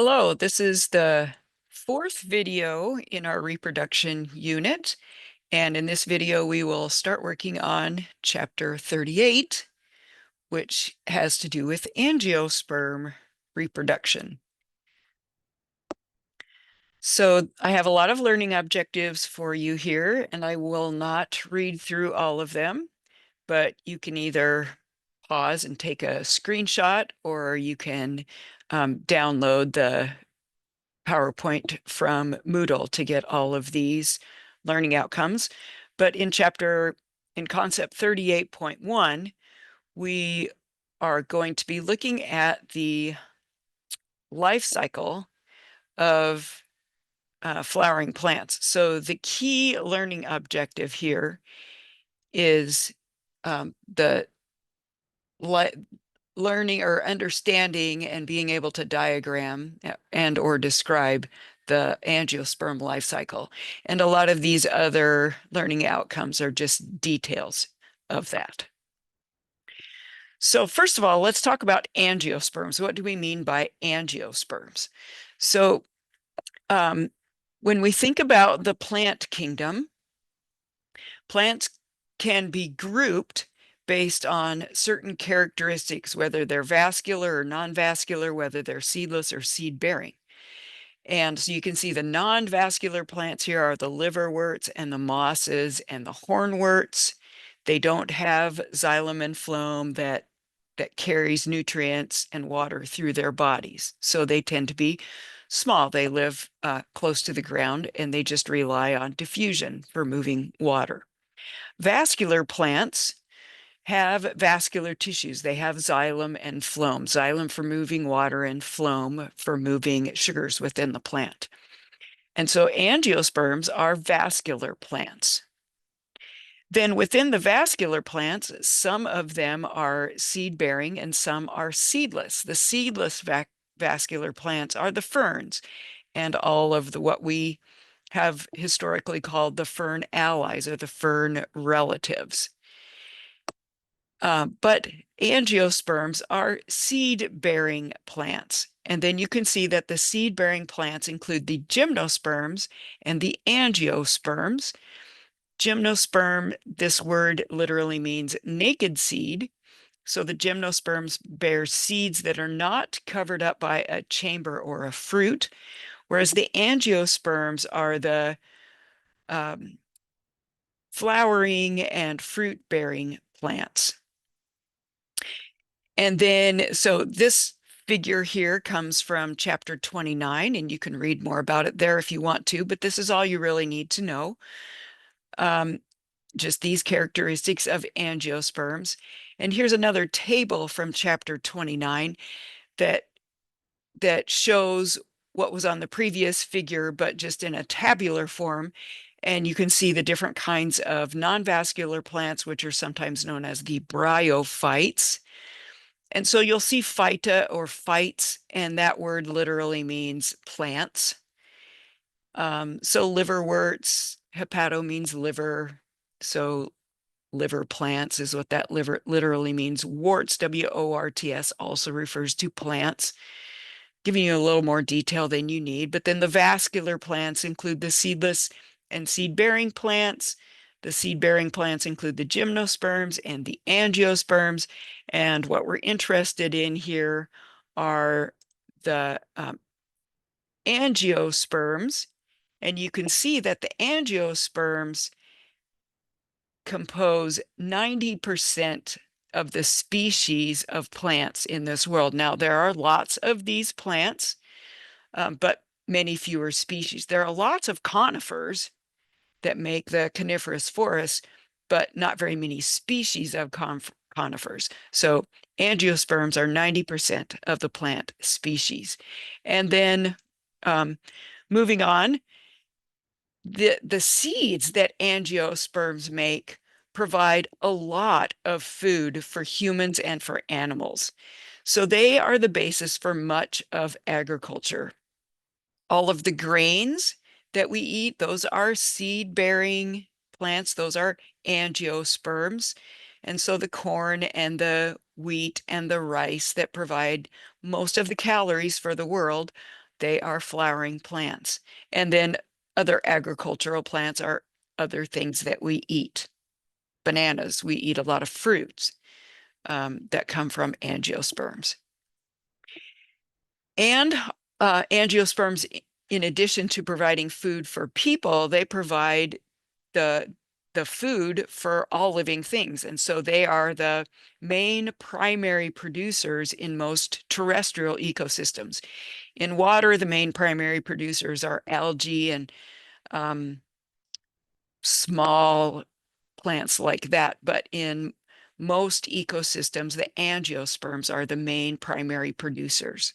Hello, this is the fourth video in our reproduction unit. And in this video, we will start working on chapter 38, which has to do with angiosperm reproduction. So I have a lot of learning objectives for you here, and I will not read through all of them, but you can either pause and take a screenshot, or you can download the PowerPoint from Moodle to get all of these learning outcomes. But in concept 38.1, we are going to be looking at the life cycle of flowering plants. So the key learning objective here is the learning or understanding and being able to diagram and or describe the angiosperm life cycle. And a lot of these other learning outcomes are just details of that. So first of all, let's talk about angiosperms. What do we mean by angiosperms? So when we think about the plant kingdom, plants can be grouped based on certain characteristics, whether they're vascular or non-vascular, whether they're seedless or seed-bearing. And so you can see the non-vascular plants here are the liverworts and the mosses and the hornworts. They don't have xylem and phloem that carries nutrients and water through their bodies. So they tend to be small. They live close to the ground, and they just rely on diffusion for moving water. Vascular plants have vascular tissues. They have xylem and phloem. Xylem for moving water and phloem for moving sugars within the plant. And so angiosperms are vascular plants. Then within the vascular plants, some of them are seed-bearing and some are seedless. The seedless vascular plants are the ferns and all of what we have historically called the fern allies or the fern relatives. But angiosperms are seed-bearing plants. And then you can see that the seed-bearing plants include the gymnosperms and the angiosperms. Gymnosperm, this word literally means naked seed. So the gymnosperms bear seeds that are not covered up by a chamber or a fruit, whereas the angiosperms are the flowering and fruit-bearing plants. And then, so this figure here comes from chapter 29, and you can read more about it there if you want to, but this is all you really need to know. Just these characteristics of angiosperms. And here's another table from chapter 29 that shows what was on the previous figure, but just in a tabular form. And you can see the different kinds of non-vascular plants, which are sometimes known as the bryophytes. And so you'll see phyta or phytes, and that word literally means plants. So liverworts, hepato means liver. So liver plants is what that liver literally means. Worts, W-O-R-T-S, also refers to plants, giving you a little more detail than you need. But then the vascular plants include the seedless and seed-bearing plants. The seed-bearing plants include the gymnosperms and the angiosperms. And what we're interested in here are the angiosperms. And you can see that the angiosperms compose 90% of the species of plants in this world. Now, there are lots of these plants, but many fewer species. There are lots of conifers that make the coniferous forest, but not very many species of conifers. So angiosperms are 90% of the plant species. And then moving on, the seeds that angiosperms make provide a lot of food for humans and for animals. So they are the basis for much of agriculture. All of the grains that we eat, those are seed-bearing plants. Those are angiosperms. And so the corn and the wheat and the rice that provide most of the calories for the world, They are flowering plants. And then other agricultural plants are other things that we eat. Bananas, we eat a lot of fruits that come from angiosperms. And angiosperms, in addition to providing food for people, they provide the food for all living things. And so they are the main primary producers in most terrestrial ecosystems. In water, the main primary producers are algae and small plants like that. But in most ecosystems, the angiosperms are the main primary producers.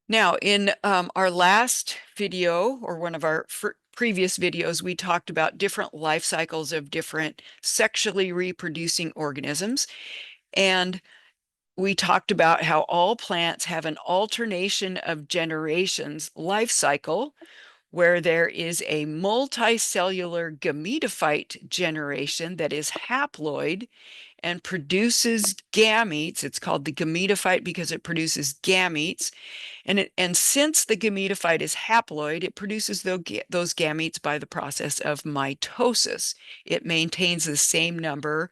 Now, in our last video, or one of our previous videos, we talked about different life cycles of different sexually reproducing organisms. And we talked about how all plants have an alternation of generations life cycle, where there is a multicellular gametophyte generation that is haploid and produces gametes. It's called the gametophyte because it produces gametes. And since the gametophyte is haploid, it produces those gametes by the process of mitosis. It maintains the same number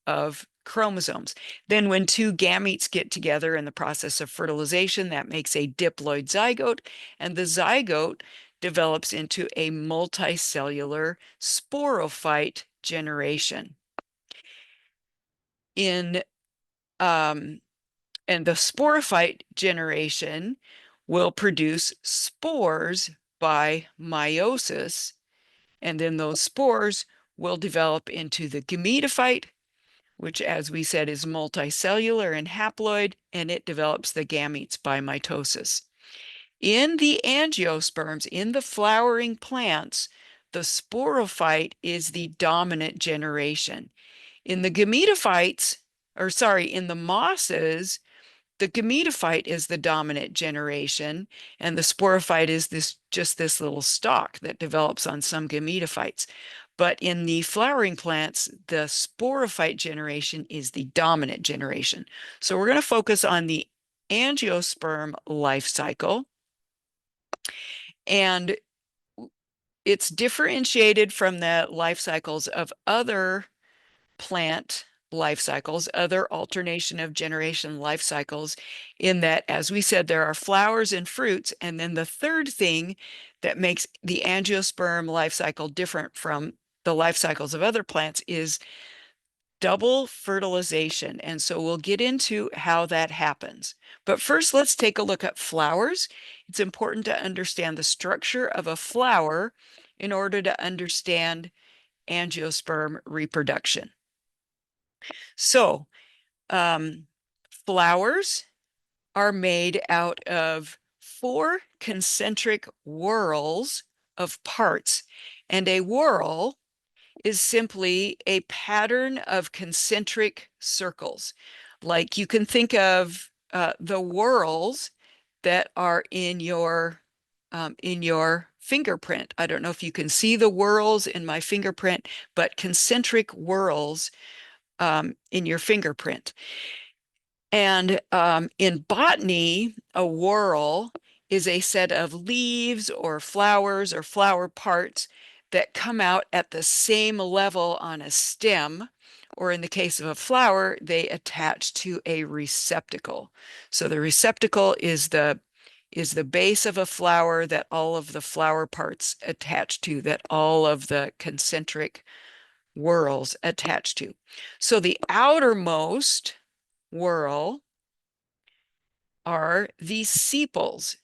of chromosomes. Then when two gametes get together in the process of fertilization, that makes a diploid zygote, and the zygote develops into a multicellular sporophyte generation. And the sporophyte generation will produce spores by meiosis, and then those spores will develop into the gametophyte, which, as we said, is multicellular and haploid, and it develops the gametes by mitosis. In the angiosperms, in the flowering plants, the sporophyte is the dominant generation. In the gametophytes, or sorry, in the mosses, the gametophyte is the dominant generation, and the sporophyte is just this little stalk that develops on some gametophytes. But in the flowering plants, the sporophyte generation is the dominant generation. So we're going to focus on the angiosperm life cycle. And it's differentiated from the life cycles of other plant life cycles, other alternation of generation life cycles, in that, as we said, there are flowers and fruits. And then the third thing that makes the angiosperm life cycle different from the life cycles of other plants is double fertilization. And so we'll get into how that happens. But first, let's take a look at flowers. It's important to understand the structure of a flower in order to understand angiosperm reproduction. So, flowers are made out of 4 concentric whorls of parts, and a whorl is simply a pattern of concentric circles. Like, you can think of the whorls that are in your fingerprint. I don't know if you can see the whorls in my fingerprint, but concentric whorls in your fingerprint. And in botany, a whorl is a set of leaves or flowers or flower parts that come out at the same level on a stem, or in the case of a flower, they attach to a receptacle. So the receptacle is the base of a flower that all of the flower parts attach to, that all of the concentric whorls attach to. So the outermost whorl are the sepals,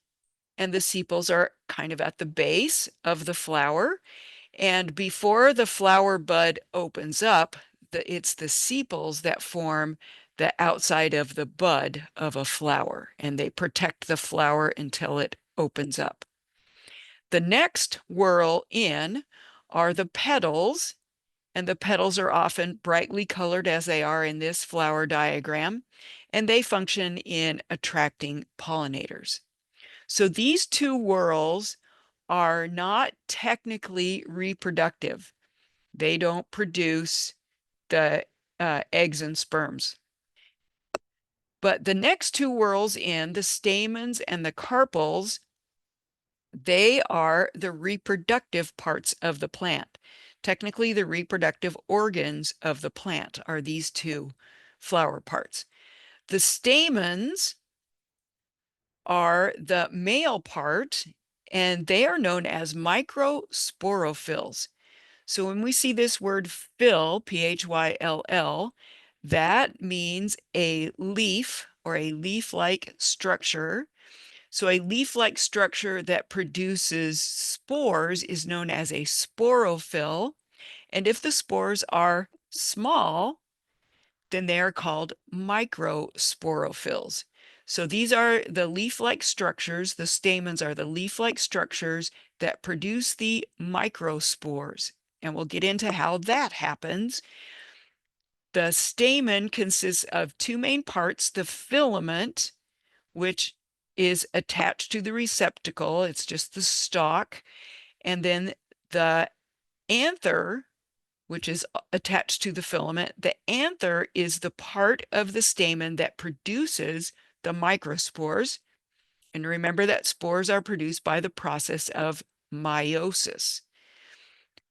and the sepals are kind of at the base of the flower. And before the flower bud opens up, it's the sepals that form the outside of the bud of a flower, and they protect the flower until it opens up. The next whorl in are the petals, and the petals are often brightly colored, as they are in this flower diagram, and they function in attracting pollinators. So these two whorls are not technically reproductive. They don't produce the eggs and sperms. But the next two whorls in, the stamens and the carpels, they are the reproductive parts of the plant. Technically, the reproductive organs of the plant are these two flower parts. The stamens are the male part, and they are known as microsporophylls. So when we see this word phyll, P-H-Y-L-L, that means a leaf or a leaf-like structure. So a leaf-like structure that produces spores is known as a sporophyll. And if the spores are small, then they are called microsporophylls. So these are the leaf-like structures. The stamens are the leaf-like structures that produce the microspores. And we'll get into how that happens. The stamen consists of two main parts, the filament, which is attached to the receptacle. It's just the stalk. And then the anther, which is attached to the filament. The anther is the part of the stamen that produces the microspores. And remember that spores are produced by the process of meiosis.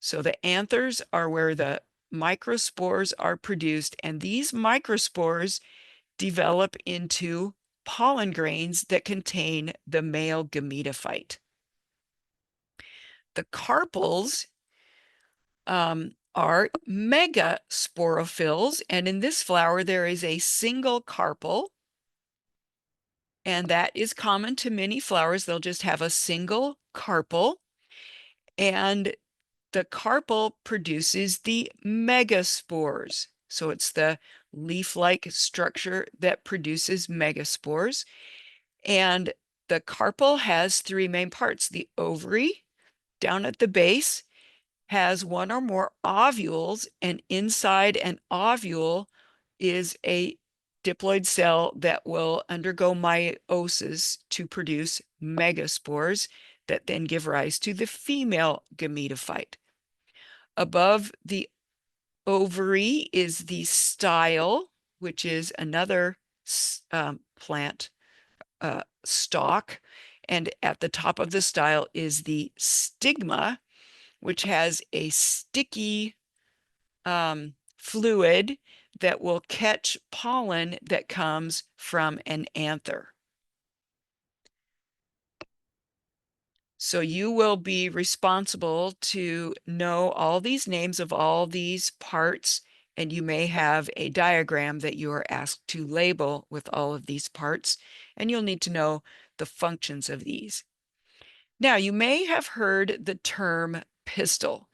So the anthers are where the microspores are produced, and these microspores develop into pollen grains that contain the male gametophyte. The carpels are megasporophylls, and in this flower there is a single carpel, and that is common to many flowers. They'll just have a single carpel, and the carpel produces the megaspores. So it's the leaf-like structure that produces megaspores. And the carpel has three main parts. The ovary down at the base has one or more ovules, and inside an ovule is a diploid cell that will undergo meiosis to produce megaspores that then give rise to the female gametophyte. Above the ovary is the style, which is another plant stalk. And at the top of the style is the stigma, which has a sticky fluid that will catch pollen that comes from an anther. So you will be responsible to know all these names of all these parts, and you may have a diagram that you are asked to label with all of these parts, and you'll need to know the functions of these. Now, you may have heard the term pistil.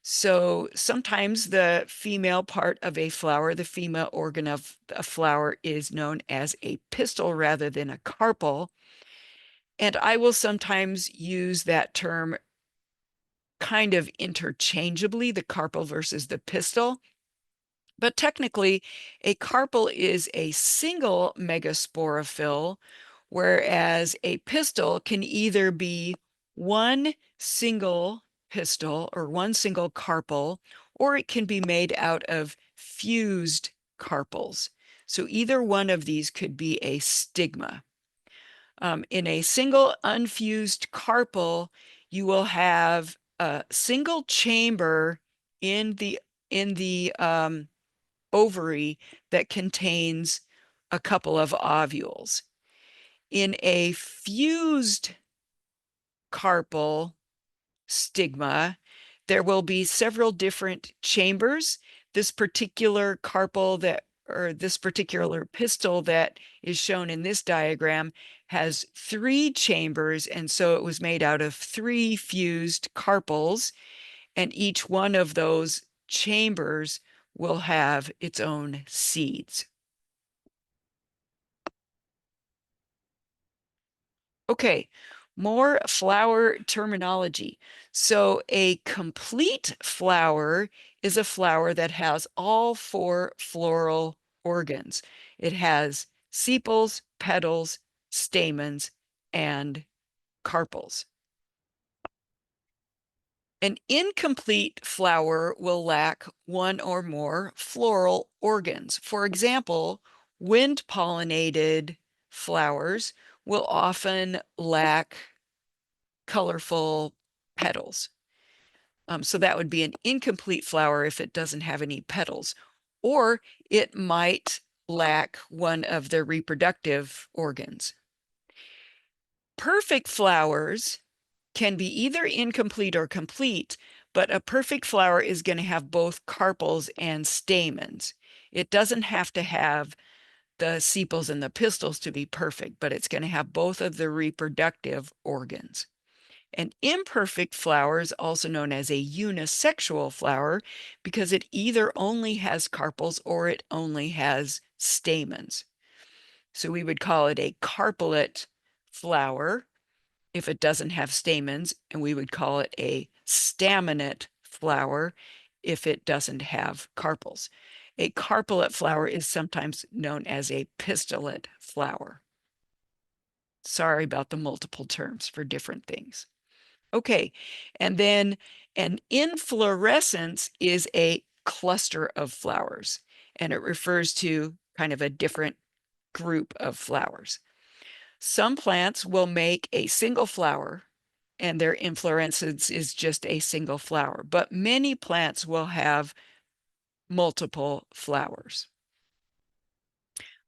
So sometimes the female part of a flower, the female organ of a flower, is known as a pistil rather than a carpel. And I will sometimes use that term kind of interchangeably, the carpel versus the pistil. But technically, a carpel is a single megasporophyll, whereas a pistil can either be one single pistil or one single carpel, or it can be made out of fused carpels. So either one of these could be a stigma. In a single unfused carpel, you will have a single chamber in the ovary that contains a couple of ovules. In a fused carpel stigma, there will be several different chambers. This particular carpel or this particular pistil that is shown in this diagram has three chambers, and so it was made out of three fused carpels, and each one of those chambers will have its own seeds. Okay, more flower terminology. So a complete flower is a flower that has all four floral organs. It has sepals, petals, stamens, and carpels. An incomplete flower will lack one or more floral organs. For example, Wind-pollinated flowers will often lack colorful petals. So that would be an incomplete flower if it doesn't have any petals, or it might lack one of their reproductive organs. Perfect flowers can be either incomplete or complete, but a perfect flower is going to have both carpels and stamens. It doesn't have to have the sepals and the pistils to be perfect, but it's going to have both of the reproductive organs. An imperfect flower is also known as a unisexual flower because it either only has carpels or it only has stamens. So we would call it a carpelate flower if it doesn't have stamens, and we would call it a staminate flower if it doesn't have carpels. A carpelate flower is sometimes known as a pistillate flower. Sorry about the multiple terms for different things. Okay, and then an inflorescence is a cluster of flowers, and it refers to kind of a different group of flowers. Some plants will make a single flower, and their inflorescence is just a single flower, but many plants will have multiple flowers.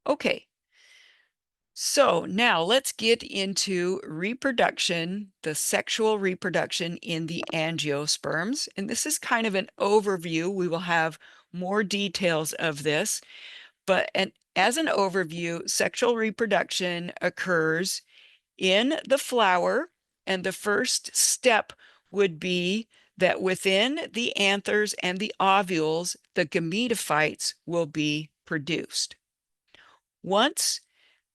Okay, so now let's get into reproduction, the sexual reproduction in the angiosperms. And this is kind of an overview. We will have more details of this, but as an overview, sexual reproduction occurs in the flower, and the first step would be that within the anthers and the ovules, the gametophytes will be produced. Once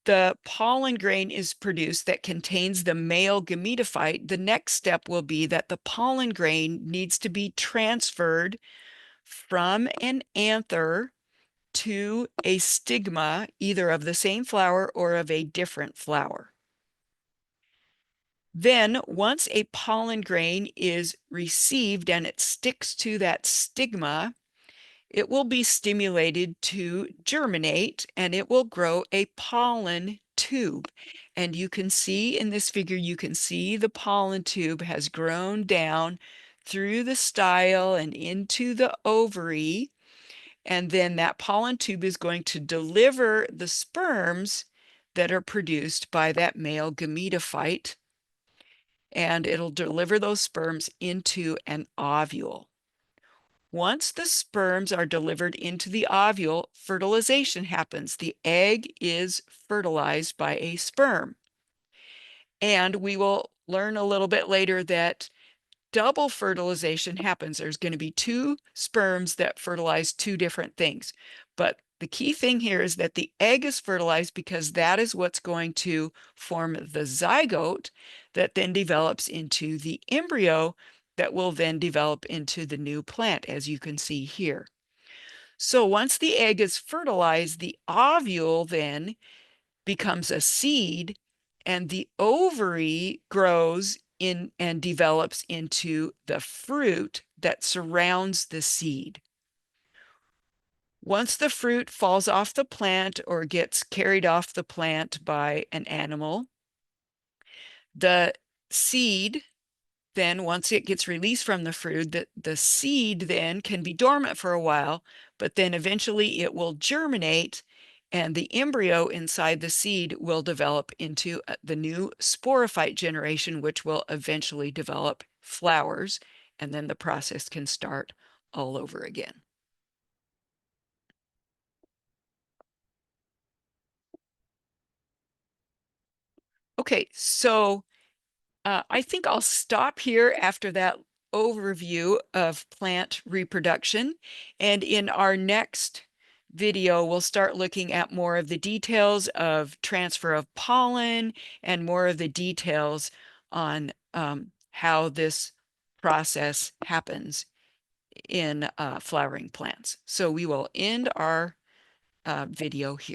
the pollen grain is produced that contains the male gametophyte, the next step will be that the pollen grain needs to be transferred from an anther to a stigma, either of the same flower or of a different flower. Then, once a pollen grain is received and it sticks to that stigma, it will be stimulated to germinate and it will grow a pollen tube. And you can see in this figure, you can see the pollen tube has grown down through the style and into the ovary. And then that pollen tube is going to deliver the sperms that are produced by that male gametophyte. And it'll deliver those sperms into an ovule. Once the sperms are delivered into the ovule, fertilization happens. The egg is fertilized by a sperm. And we will learn a little bit later that double fertilization happens. There's going to be two sperms that fertilize two different things. But the key thing here is that the egg is fertilized because that is what's going to form the zygote that then develops into the embryo that will then develop into the new plant, as you can see here. So once the egg is fertilized, the ovule then becomes a seed, and the ovary grows in and develops into the fruit that surrounds the seed. Once the fruit falls off the plant or gets carried off the plant by an animal, the seed then, once it gets released from the fruit, the seed then can be dormant for a while, but then eventually it will germinate and the embryo inside the seed will develop into the new sporophyte generation, which will eventually develop flowers, and then the process can start all over again. Okay, so I think I'll stop here after that overview of plant reproduction. And in our next video, we'll start looking at more of the details of transfer of pollen and more of the details on how this process happens in flowering plants. So we will end our video here.